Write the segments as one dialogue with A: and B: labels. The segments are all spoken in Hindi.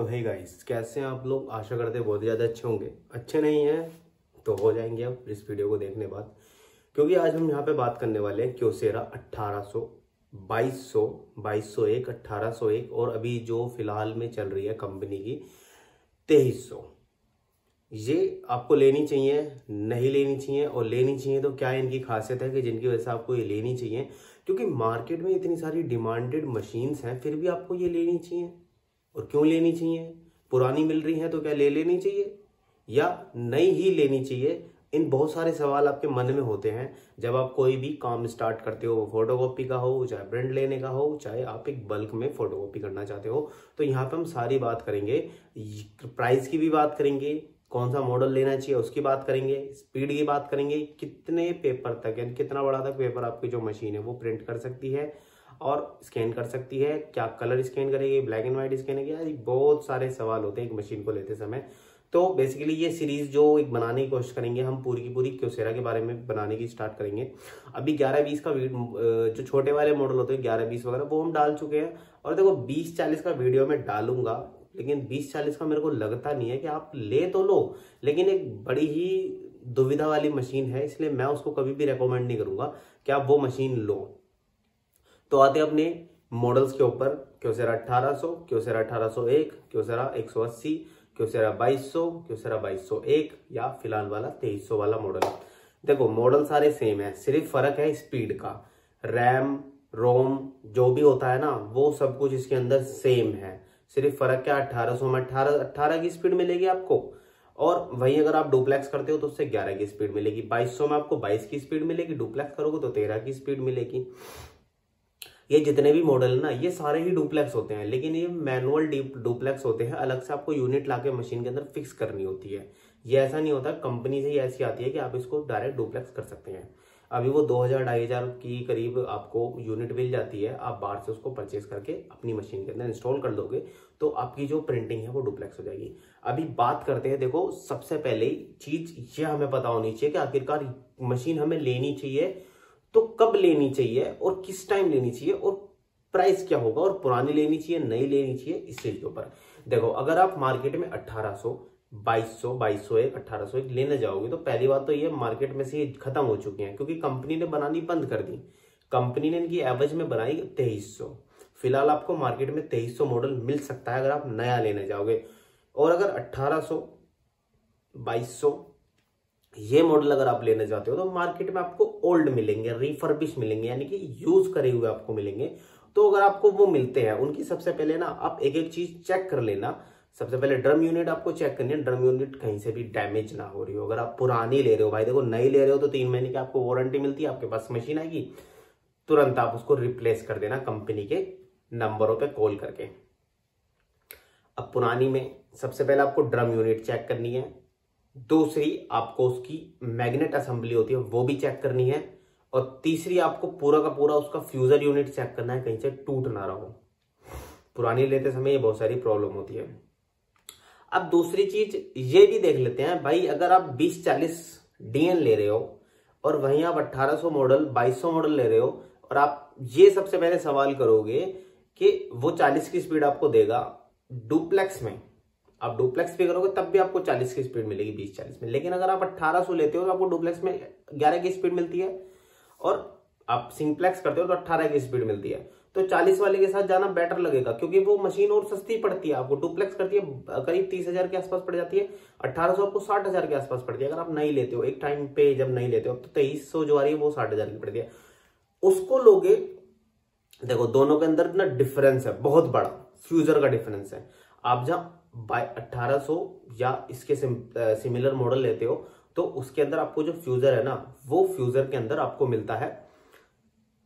A: तो हे गाइस, कैसे हैं आप लोग। आशा करते हैं बहुत ज़्यादा अच्छे होंगे। अच्छे नहीं हैं तो हो जाएंगे अब इस वीडियो को देखने बाद, क्योंकि आज हम यहाँ पे बात करने वाले हैं क्योसेरा 1800, 2200, 2201, 1801 और अभी जो फिलहाल में चल रही है कंपनी की 2300। ये आपको लेनी चाहिए, नहीं लेनी चाहिए, और लेनी चाहिए तो क्या इनकी खासियत है कि जिनकी वजह से आपको ये लेनी चाहिए, क्योंकि मार्केट में इतनी सारी डिमांडेड मशीन्स हैं फिर भी आपको ये लेनी चाहिए। और क्यों लेनी चाहिए? पुरानी मिल रही है तो क्या ले लेनी चाहिए या नई ही लेनी चाहिए? इन बहुत सारे सवाल आपके मन में होते हैं जब आप कोई भी काम स्टार्ट करते हो, फोटोकॉपी का हो, चाहे प्रिंट लेने का हो, चाहे आप एक बल्क में फोटोकॉपी करना चाहते हो। तो यहाँ पे हम सारी बात करेंगे, प्राइस की भी बात करेंगे, कौन सा मॉडल लेना चाहिए उसकी बात करेंगे, स्पीड की बात करेंगे, कितने पेपर तक यानी कितना बड़ा तक पेपर आपकी जो मशीन है वो प्रिंट कर सकती है और स्कैन कर सकती है, क्या कलर स्कैन करेगी, ब्लैक एंड व्हाइट स्कैन करेगी। बहुत सारे सवाल होते हैं एक मशीन को लेते समय। तो बेसिकली ये सीरीज जो एक बनाने की कोशिश करेंगे हम पूरी की पूरी क्योसेरा के बारे में बनाने की स्टार्ट करेंगे। अभी 11-20 का जो छोटे वाले मॉडल होते हैं 11-20 वगैरह वो हम डाल चुके हैं, और देखो 20-40 का वीडियो में डालूंगा, लेकिन 20-40 का मेरे को लगता नहीं है कि आप ले तो लो, लेकिन एक बड़ी ही दुविधा वाली मशीन है, इसलिए मैं उसको कभी भी रेकमेंड नहीं करूंगा कि आप वो मशीन लो। तो आते हैं अपने मॉडल्स के ऊपर। Kyocera 1800, Kyocera 1801, Kyocera 180, Kyocera 2200, Kyocera 2201 या फिलहाल वाला 2300 वाला मॉडल। देखो मॉडल सारे सेम है, सिर्फ फर्क है स्पीड का। रैम रोम जो भी होता है ना वो सब कुछ इसके अंदर सेम है, सिर्फ फर्क क्या 1800 में 18 की स्पीड मिलेगी आपको, और वहीं अगर आप डुप्लेक्स करते हो तो उससे 11 की स्पीड मिलेगी। 2200 में आपको 22 की स्पीड मिलेगी, डुप्लेक्स करोगे तो 13 की स्पीड मिलेगी। ये जितने भी मॉडल है ना ये सारे ही डुप्लेक्स होते हैं, लेकिन ये मैनुअल डुप्लेक्स होते हैं, अलग से आपको यूनिट लाके मशीन के अंदर फिक्स करनी होती है। ये ऐसा नहीं होता, कंपनी से ही ऐसी आती है कि आप इसको डायरेक्ट डुप्लेक्स कर सकते हैं। अभी वो 2000-2500 की करीब आपको यूनिट मिल जाती है, आप बाहर से उसको परचेज करके अपनी मशीन के अंदर इंस्टॉल कर दोगे तो आपकी जो प्रिंटिंग है वो डुप्लेक्स हो जाएगी। अभी बात करते हैं, देखो सबसे पहले चीज ये हमें पता होनी चाहिए कि आखिरकार मशीन हमें लेनी चाहिए तो कब लेनी चाहिए और किस टाइम लेनी चाहिए और प्राइस क्या होगा, और पुरानी लेनी चाहिए नई लेनी चाहिए, इस चीज के ऊपर। देखो अगर आप मार्केट में 1800, 2200, 2201, 1801 लेने जाओगे तो पहली बात तो ये मार्केट में से ये खत्म हो चुकी हैं, क्योंकि कंपनी ने बनानी बंद कर दी। कंपनी ने इनकी एवरेज में बनाई 2300। फिलहाल आपको मार्केट में 2300 मॉडल मिल सकता है अगर आप नया लेने जाओगे। और अगर 1800, 2200 ये मॉडल अगर आप लेने जाते हो तो मार्केट में आपको ओल्ड मिलेंगे, रिफर्बिश मिलेंगे, यानी कि यूज करे हुए आपको मिलेंगे। तो अगर आपको वो मिलते हैं उनकी सबसे पहले ना आप एक एक चीज चेक कर लेना। सबसे पहले ड्रम यूनिट आपको चेक करनी है, ड्रम यूनिट कहीं से भी डैमेज ना हो रही हो। अगर आप पुरानी ले रहे हो भाई, देखो नई ले रहे हो तो 3 महीने की आपको वारंटी मिलती है, आपके पास मशीन आएगी तुरंत आप उसको रिप्लेस कर देना कंपनी के नंबरों पे कॉल करके। अब पुरानी में सबसे पहले आपको ड्रम यूनिट चेक करनी है, दूसरी आपको उसकी मैग्नेट असेंबली होती है वो भी चेक करनी है, और तीसरी आपको पूरा का पूरा उसका फ्यूजर यूनिट चेक करना है कहीं से टूट ना रहो। पुरानी लेते समय ये बहुत सारी प्रॉब्लम होती है। अब दूसरी चीज ये भी देख लेते हैं भाई, अगर आप 2040 डीएन ले रहे हो और वहीं आप 1800 मॉडल 2200 मॉडल ले रहे हो, और आप ये सबसे पहले सवाल करोगे कि वो 40 की स्पीड आपको देगा डुप्लेक्स में, आप डुप्लेक्स पे करोगे तब भी आपको 40 की स्पीड मिलेगी 2040 में। लेकिन अगर आप 1800 लेते हो तो आपको डुप्लेक्स में 11 की स्पीड मिलती है, और आप सिंप्लेक्स करते हो तो 18 की स्पीड मिलती है। तो 40 वाले के साथ जाना बेटर लगेगा, क्योंकि वो मशीन और सस्ती पड़ती है आपको। डुप्लेक्स करती है करीब 30,000 के आसपास पड़ जाती है, 1800 आपको 60,000 के आसपास पड़ती है। अगर आप नहीं लेते हो एक टाइम पे, जब नहीं लेते हो तो 2300 जो आ रही है वो 60,000 की पड़ती है, उसको लोगे। देखो दोनों के अंदर ना डिफरेंस है, बहुत बड़ा फ्यूजर का डिफरेंस है। आप जहां 1800 या इसके सिमिलर मॉडल लेते हो तो उसके अंदर आपको जो फ्यूजर है ना, वो फ्यूजर के अंदर आपको मिलता है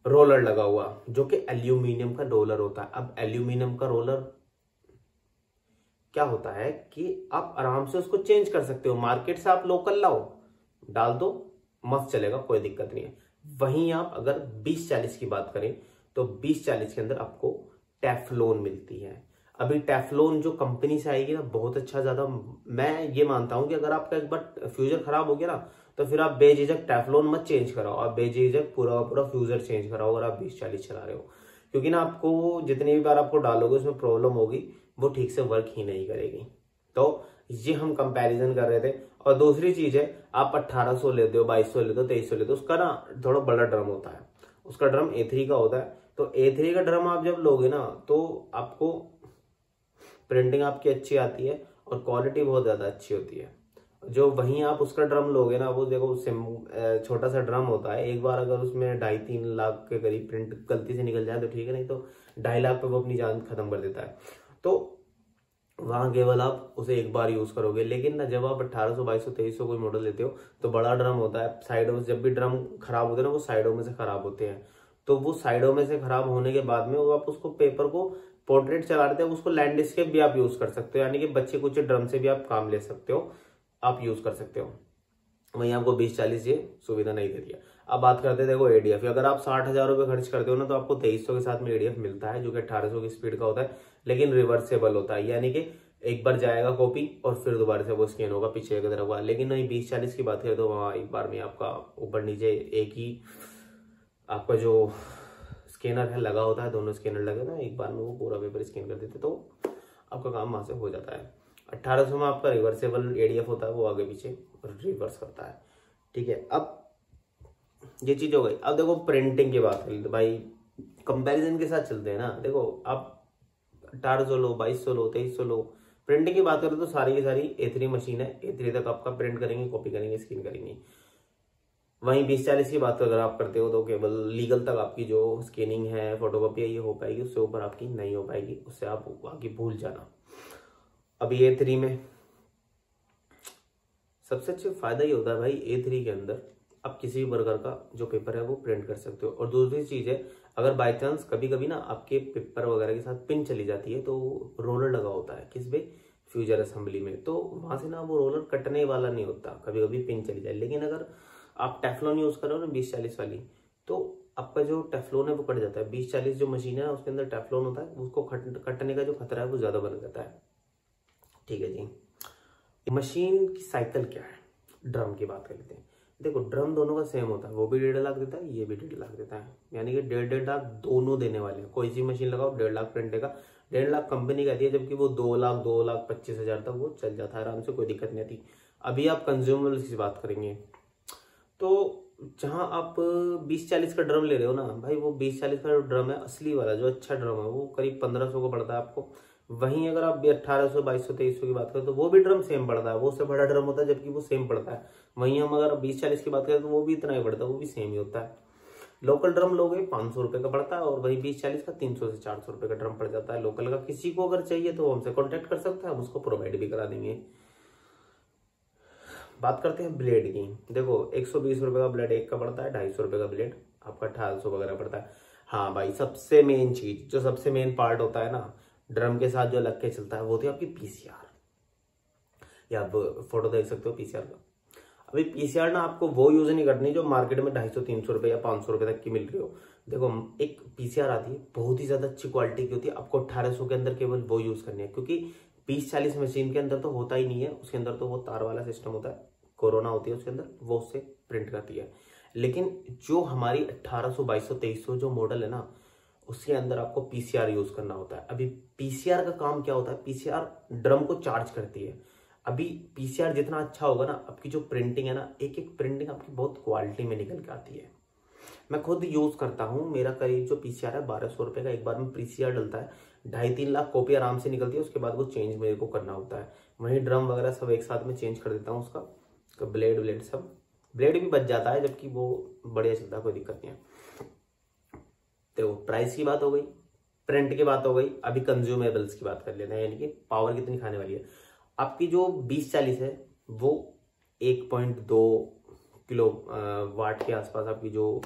A: रोलर लगा हुआ, जो कि एल्यूमिनियम का रोलर होता है। अब एल्यूमिनियम का रोलर क्या होता है कि आप आराम से उसको चेंज कर सकते हो, मार्केट से आप लोकल लाओ डाल दो मस्त चलेगा, कोई दिक्कत नहीं है। वहीं आप अगर 2040 की बात करें तो 2040 के अंदर आपको टेफ्लॉन मिलती है। अभी टेफ्लॉन जो कंपनी से आएगी ना बहुत अच्छा, ज्यादा मैं ये मानता हूं कि अगर आपका एक बार फ्यूजर खराब हो गया ना तो फिर आप बेझिझक टेफ्लॉन मत चेंज कराओ, आप बेझिझक पूरा पूरा फ्यूजर चेंज कराओ अगर आप 2040 चला रहे हो। क्योंकि ना आपको जितनी भी बार आपको डालोगे उसमें प्रॉब्लम होगी, वो ठीक से वर्क ही नहीं करेगी। तो ये हम कंपैरिजन कर रहे थे। और दूसरी चीज है, आप 1800 लेते हो, 2200 लेते हो, 2300 लेते हो, उसका ना थोड़ा बड़ा ड्रम होता है, उसका ड्रम A3 का होता है। तो A3 का ड्रम आप जब लोगे ना तो आपको प्रिंटिंग आपकी अच्छी आती है और क्वालिटी बहुत ज्यादा अच्छी होती है। जो वहीं आप उसका ड्रम लोगे ना, वो देखो छोटा सा ड्रम होता है, एक बार अगर उसमें 2.5-3 लाख के करीब प्रिंट गलती से निकल जाए तो ठीक है, नहीं तो 2.5 लाख पे वो अपनी जान खत्म कर देता है। तो वहां केवल आप उसे एक बार यूज करोगे। लेकिन ना जब आप 1800, 2200, 2300 कोई मॉडल लेते हो तो बड़ा ड्रम होता है, साइडों से जब भी ड्रम खराब होते हैं ना, वो साइडों में से खराब होते हैं। तो वो साइडों में से खराब होने के बाद में वो आप उसको पेपर को पोर्ट्रेट चला देते हैं, उसको लैंडस्केप भी आप यूज कर सकते हो, यानी कि बच्चे कुछ ड्रम से भी आप काम ले सकते हो, आप यूज कर सकते हो। वहीं आपको 20-40 ये सुविधा नहीं दे रही है। अब बात करते हैं देखो ADF, अगर आप 60,000 रुपये खर्च करते हो ना तो आपको 2300 के साथ में ADF मिलता है, जो कि 1800 की स्पीड का होता है, लेकिन रिवर्सेबल होता है, यानी कि एक बार जाएगा कॉपी और फिर दोबारा से वो स्कैन होगा पीछे की तरफ। लेकिन नहीं 20-40 की बात करें तो वहाँ एक बार में आपका ऊपर नीचे एक ही आपका जो स्कैनर है लगा होता है, दोनों स्कैनर लगे ना, एक बार में वो पूरा पेपर स्कैन कर देते, तो आपका काम वहां से हो जाता है। 1800 में आपका रिवर्सेबल ADF होता है, वो आगे पीछे रिवर्स करता है। ठीक है, अब ये चीज हो गई। अब देखो प्रिंटिंग की बात करें तो भाई कंपैरिजन के साथ चलते हैं ना। देखो आप 1800 लो, 2200 लो, 2300 लो। प्रिंटिंग की बात करें तो सारी की सारी A3 मशीन है, A3 तक आपका प्रिंट करेंगे, कॉपी करेंगे, स्कैन करेंगे। वहीं 20-40 की बात अगर आप करते हो तो केवल लीगल तक आपकी जो स्कैनिंग है, फोटोकॉपी है, ये हो पाएगी, उससे ऊपर आपकी नहीं हो पाएगी, उससे आप बाकी भूल जाना। अभी A3 में सबसे अच्छा फायदा ये होता है भाई, A3 के अंदर आप किसी भी प्रकार का जो पेपर है वो प्रिंट कर सकते हो। और दूसरी चीज है, अगर बाय चांस कभी कभी ना आपके पेपर वगैरह के साथ पिन चली जाती है, तो रोलर लगा होता है किस पे, फ्यूजर असेंबली में, तो वहां से ना वो रोलर कटने वाला नहीं होता, कभी कभी पिन चली जाए। लेकिन अगर आप टेफ्लॉन यूज करो ना 20-40 वाली, तो आपका जो टेफ्लॉन है वो कट जाता है। 20-40 जो मशीन है ना उसके अंदर टेफ्लॉन होता है, उसको कटने का जो खतरा है वो ज्यादा बन जाता है। ठीक है जी, मशीन की साइकिल क्या है, ड्रम की बात कर लेते हैं। देखो ड्रम दोनों का सेम होता है, वो भी 1.5 लाख देता है, ये भी 1.5 लाख देता है, यानी कि 1.5 लाख दोनों देने वाले हैं। कोई सी मशीन लगाओ 1.5 लाख प्रिंट देगा, 1.5 लाख कंपनी कहती है, जबकि वो 2,25,000 तक वो चल जाता है आराम से, कोई दिक्कत नहीं आती। अभी आप कंज्यूमेबल्स की बात करेंगे तो जहां आप 20-40 का ड्रम ले रहे हो ना भाई, वो 20-40 का जो ड्रम है असली वाला जो अच्छा ड्रम है वो करीब 1500 को पड़ता है आपको। वहीं अगर आप 1800, 2200, 2300 की बात करें तो वो भी ड्रम सेम पड़ता है, वो उससे बड़ा ड्रम होता है जबकि वो सेम पड़ता है। वहीं हम अगर 20-40 की बात करें तो वो भी इतना ही पड़ता है, वो भी सेम ही होता है। लोकल ड्रम लोगे 500 रुपए का पड़ता है, और वही 20-40 का 300 से 400 रुपए का ड्रम पड़ जाता है लोकल का। किसी को अगर चाहिए तो हमसे कॉन्टेक्ट कर सकता है, हम उसको प्रोवाइड भी करा देंगे। बात करते हैं ब्लेड की। देखो 120 रुपए का ब्लेड एक का पड़ता है, 250 रुपए का ब्लेड आपका 1800 वगैरह पड़ता है। हाँ भाई, सबसे मेन चीज जो सबसे मेन पार्ट होता है ना ड्रम के साथ जो लग के चलता है, वो होती है आपकी PCR। या आप फोटो देख सकते हो PCR का। अभी PCR ना आपको वो यूज नहीं करनी जो मार्केट में 250-300 रुपए या 500 रुपए तक की मिल रही हो। देखो एक PCR आती है बहुत ही ज्यादा अच्छी क्वालिटी की होती है, आपको 1800 के अंदर केवल वो यूज करनी है, क्योंकि 20-40 मशीन के अंदर तो होता ही नहीं है, उसके अंदर तो वो तार वाला सिस्टम होता है, कोरोना होती है उसके अंदर, वो उससे प्रिंट करती है। लेकिन जो हमारी 1800, 2200, 2300 जो मॉडल है ना, उसके अंदर आपको PCR यूज करना होता है। अभी PCR का काम क्या होता है, PCR ड्रम को चार्ज करती है। अभी PCR जितना अच्छा होगा ना, आपकी जो प्रिंटिंग है ना, एक एक प्रिंटिंग आपकी बहुत क्वालिटी में निकल के आती है। मैं खुद यूज करता हूँ, मेरा करीब जो PCR है 1200 रुपए का एक बार में PCR डलता है, 2.5-3 लाख कॉपी आराम से निकलती है। उसके बाद वो चेंज मेरे को करना होता है, वही ड्रम वगैरह सब एक साथ में चेंज कर देता हूँ उसका ब्लेड सब, ब्लेड भी बच जाता है जबकि वो बढ़िया चलता है, कोई दिक्कत नहीं है। तो प्राइस की बात हो गई, प्रिंट की बात हो गई, अभी कंज्यूमेबल्स की बात कर लेते हैं, यानी कि पावर कितनी खाने वाली है। आपकी जो 20-40 है वो 1.2 किलो वाट के आसपास आपकी जो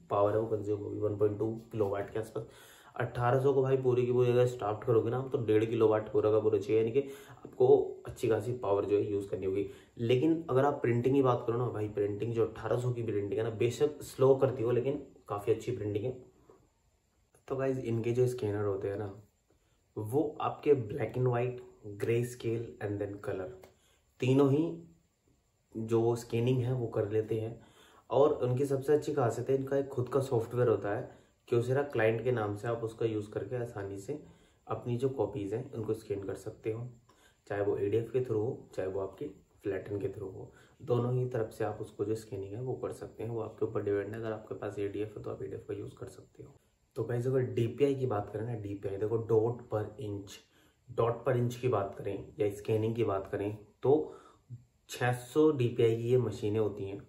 A: पावर है वो कंज्यूम होगी, 1.2 किलो वाट के आसपास। 1800 को भाई पूरी की पूरी अगर स्टार्ट करोगे ना तो 1.5 किलो वाट पूरा का पूरा चाहिए, यानी कि आपको अच्छी खासी पावर जो है यूज करनी होगी। लेकिन अगर आप प्रिंटिंग की बात करो ना भाई, प्रिंटिंग जो 1800 की प्रिंटिंग है ना, बेशक स्लो करती हो लेकिन काफी अच्छी प्रिंटिंग है। तो गाइज इनके जो स्कैनर होते हैं ना, वो आपके black and white, grey scale and then colour, तीनों ही जो स्कैनिंग है वो कर लेते हैं। और उनकी सबसे अच्छी खासियत है, इनका एक खुद का सॉफ्टवेयर होता है, क्योसेरा क्लाइंट के नाम से, आप उसका यूज करके आसानी से अपनी जो कॉपीज़ हैं उनको स्कैन कर सकते हो, चाहे वो ADF के थ्रू हो, चाहे वो आपके फ्लैटन के थ्रू हो। दोनों ही तरफ से आप उसको जो स्कैनिंग है वो कर सकते हैं, वो आपके ऊपर डिपेंड है। अगर आपके पास ADF है तो आप ADF का यूज़ कर सकते हो। तो गाइस अगर DPI की बात करें ना, DPI देखो डॉट पर इंच की बात करें या स्कैनिंग की बात करें तो 600 DPI की ये मशीनें होती हैं।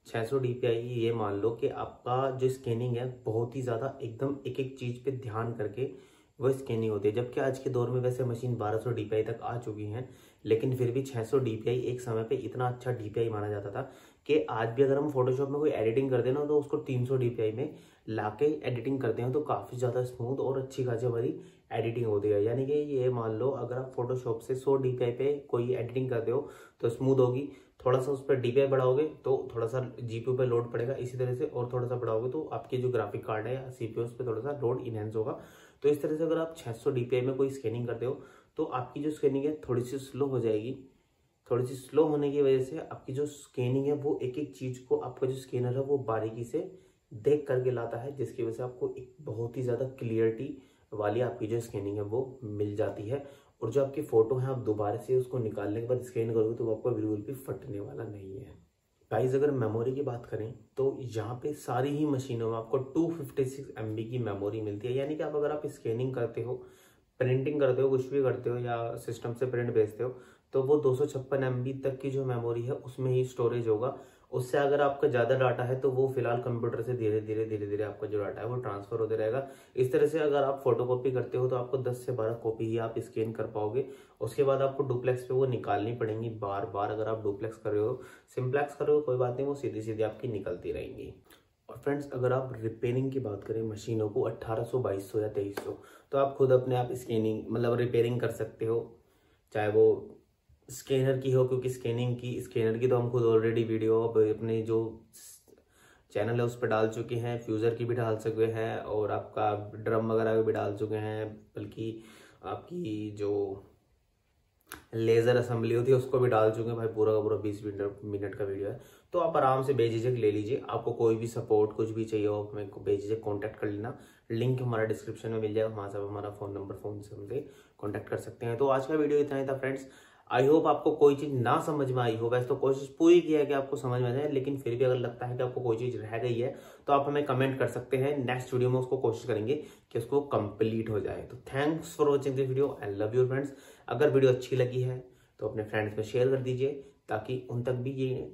A: 600 DPI ये मान लो कि आपका जो स्कैनिंग है बहुत ही ज़्यादा एकदम एक एक चीज़ पे ध्यान करके वो स्कैनिंग होती है। जबकि आज के दौर में वैसे मशीन 1200 DPI तक आ चुकी हैं, लेकिन फिर भी 600 DPI एक समय पे इतना अच्छा DPI माना जाता था कि आज भी अगर हम फोटोशॉप में कोई एडिटिंग करते हैं ना तो उसको 300 DPI में लाके एडिटिंग करते हैं तो काफ़ी ज़्यादा स्मूथ और अच्छी खासी हमारी एडिटिंग होती है। यानी कि ये मान लो अगर आप फोटोशॉप से 100 DPI पे कोई एडिटिंग करते हो तो स्मूथ होगी, थोड़ा सा उस पर DPI बढ़ाओगे तो थोड़ा सा GPU पे लोड पड़ेगा, इसी तरह से और थोड़ा सा बढ़ाओगे तो आपकी जो ग्राफिक कार्ड है या CPU उस पर थोड़ा सा लोड इनहेंस होगा। तो इस तरह से अगर आप 600 DPI में कोई स्कैनिंग करते हो तो आपकी जो स्कैनिंग है थोड़ी सी स्लो हो जाएगी। थोड़ी सी स्लो होने की वजह से आपकी जो स्कैनिंग है वो एक एक चीज को आपका जो स्कैनर है वो बारीकी से देख करके लाता है, जिसकी वजह से आपको एक बहुत ही ज्यादा क्लियरिटी वाली आपकी जो स्कैनिंग है वो मिल जाती है। और जो आपकी फोटो है आप दोबारा से उसको निकालने के बाद स्कैन करोगे तो वो आपका बिल्कुल भी फटने वाला नहीं है। गाइस अगर मेमोरी की बात करें तो यहाँ पे सारी ही मशीनों में आपको 256 MB की मेमोरी मिलती है। यानी कि अगर आप स्कैनिंग करते हो, प्रिंटिंग करते हो, कुछ भी करते हो या सिस्टम से प्रिंट भेजते हो तो वो 256 MB तक की जो मेमोरी है उसमें ही स्टोरेज होगा। उससे अगर आपका ज़्यादा डाटा है तो वो फिलहाल कंप्यूटर से धीरे धीरे आपका जो डाटा है वो ट्रांसफर होते रहेगा। इस तरह से अगर आप फोटोकॉपी करते हो तो आपको 10 से 12 कॉपी ही आप स्कैन कर पाओगे। उसके बाद आपको डुप्लेक्स पे वो निकालनी पड़ेंगी बार बार। अगर आप डुप्लेक्स कर रहे हो, सिंप्लेक्स कर रहे हो कोई बात नहीं, वो सीधी सीधी आपकी निकलती रहेंगी। और फ्रेंड्स अगर आप रिपेयरिंग की बात करें मशीनों को 1800, 2200 या 2300 तो आप खुद अपने आप स्कैनिंग मतलब रिपेयरिंग कर सकते हो, चाहे वो स्कैनर की हो, क्योंकि स्कैनर की तो हम खुद ऑलरेडी वीडियो अपने जो चैनल है उस पर डाल चुके हैं, फ्यूज़र की भी डाल चुके हैं और आपका ड्रम वगैरह की भी डाल चुके हैं, बल्कि आपकी जो लेज़र असेंबली होती है उसको भी डाल चुके हैं। भाई पूरा का पूरा 20 मिनट का वीडियो है, तो आप आराम से बेझिझक ले लीजिए। आपको कोई भी सपोर्ट कुछ भी चाहिए हो हमें बेझिझक कॉन्टैक्ट कर लेना, लिंक हमारा डिस्क्रिप्शन में मिल जाएगा, वहाँ से हमारा फ़ोन नंबर फ़ोन से हमसे कॉन्टैक्ट कर सकते हैं। तो आज का वीडियो इतना ही था फ्रेंड्स। आई होप आपको कोई चीज़ ना समझ में आई हो, वैसे तो कोशिश पूरी की है कि आपको समझ में आ जाए, लेकिन फिर भी अगर लगता है कि आपको कोई चीज़ रह गई है तो आप हमें कमेंट कर सकते हैं। नेक्स्ट वीडियो में उसको कोशिश करेंगे कि उसको कंप्लीट हो जाए। तो thanks for watching this video and love you friends. अगर वीडियो अच्छी लगी है तो अपने फ्रेंड्स में शेयर कर दीजिए ताकि उन तक भी ये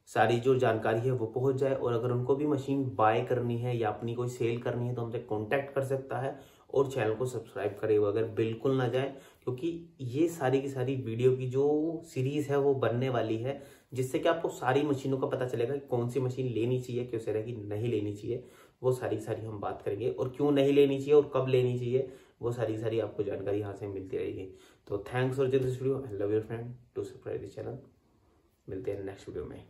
A: सारी जो जानकारी है वो पहुंच जाए। और अगर उनको भी मशीन बाय करनी है या अपनी कोई सेल करनी है तो हमसे कांटेक्ट कर सकता है। और चैनल को सब्सक्राइब करे अगर बिल्कुल ना जाए, क्योंकि ये सारी की सारी वीडियो की जो सीरीज है वो बनने वाली है, जिससे कि आपको सारी मशीनों का पता चलेगा कि कौन सी मशीन लेनी चाहिए, किस तरह की नहीं लेनी चाहिए। वो सारी हम बात करेंगे और क्यों नहीं लेनी चाहिए और कब लेनी चाहिए, वो सारी आपको जानकारी यहाँ से मिलती रहेगी। तो thanks for this video and love your friend to subscribe this channel. मिलते हैं नेक्स्ट वीडियो में।